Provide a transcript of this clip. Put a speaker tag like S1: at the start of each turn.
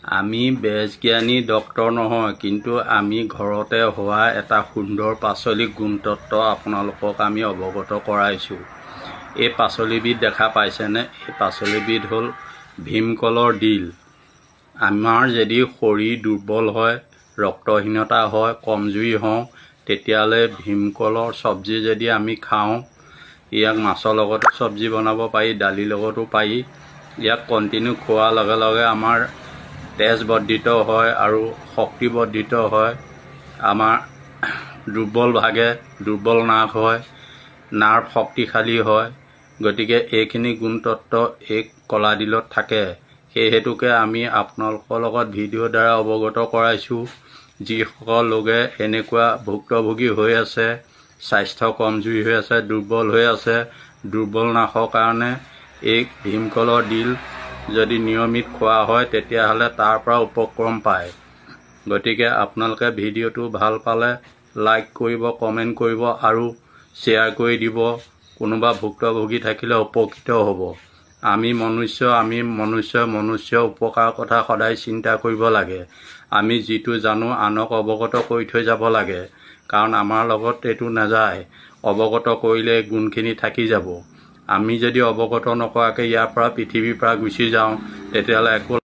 S1: আমি বেজজ্ঞানী ডক্তৰ নহয়, কিন্তু আমি ঘৰতে হোৱা এটা সুন্দৰ পাচলি গুণতত্ত্ব আপোনালোকক আমি অৱগত কৰাইছোঁ। এই পাচলিবিধ দেখা পাইছেনে? এই পাচলিবিধ হ'ল ভীমকলৰ ডিল। আমাৰ যদি শৰীৰ দুৰ্বল হয়, ৰক্তহীনতা হয়, কমজুৰি হওঁ, তেতিয়াহ'লে ভীমকলৰ চব্জি যদি আমি খাওঁ, ইয়াক মাছৰ লগতো চব্জি বনাব পাৰি, দালিৰ লগতো পাৰি। ইয়াক কণ্টিনিউ খোৱাৰ লগে লগে আমাৰ তেজ বৰ্ধিত হয় আৰু শক্তি বৰ্ধিত হয়। আমাৰ দুৰ্বল ভাগে, দুৰ্বল নাশ হয়, নাৰ্ভ শক্তিশালী হয়। গতিকে এইখিনি গুণতত্ত্ব এই কলা ডিলত থাকে। সেই হেতুকে আমি আপোনালোকৰ লগত ভিডিঅ'ৰ দ্বাৰা অৱগত কৰাইছোঁ। যিসকল লোকে এনেকুৱা ভুক্তভোগী হৈ আছে, স্বাস্থ্য কমজুৰি হৈ আছে, দুৰ্বল হৈ আছে, দুৰ্বল নাশৰ কাৰণে এই ভীমকলৰ ডিল যদি নিয়মিত খোৱা হয়, তেতিয়াহ'লে তাৰ পৰা উপক্ৰম পায়। গতিকে আপোনালোকে ভিডিঅ'টো ভাল পালে লাইক কৰিব, কমেণ্ট কৰিব আৰু শ্বেয়াৰ কৰি দিব। কোনোবা ভুক্তভোগী থাকিলে উপকৃত হ'ব। আমি মনুষ্য উপকাৰৰ কথা সদায় চিন্তা কৰিব লাগে। আমি যিটো জানো আনক অৱগত কৰি থৈ যাব লাগে, কাৰণ আমাৰ লগত এইটো নাযায়। অৱগত কৰিলে গুণখিনি থাকি যাব। আমি যদি অৱগত নকৰাকৈ ইয়াৰ পৰা পৃথিৱীৰ পৰা গুচি যাওঁ, তেতিয়াহ'লে একো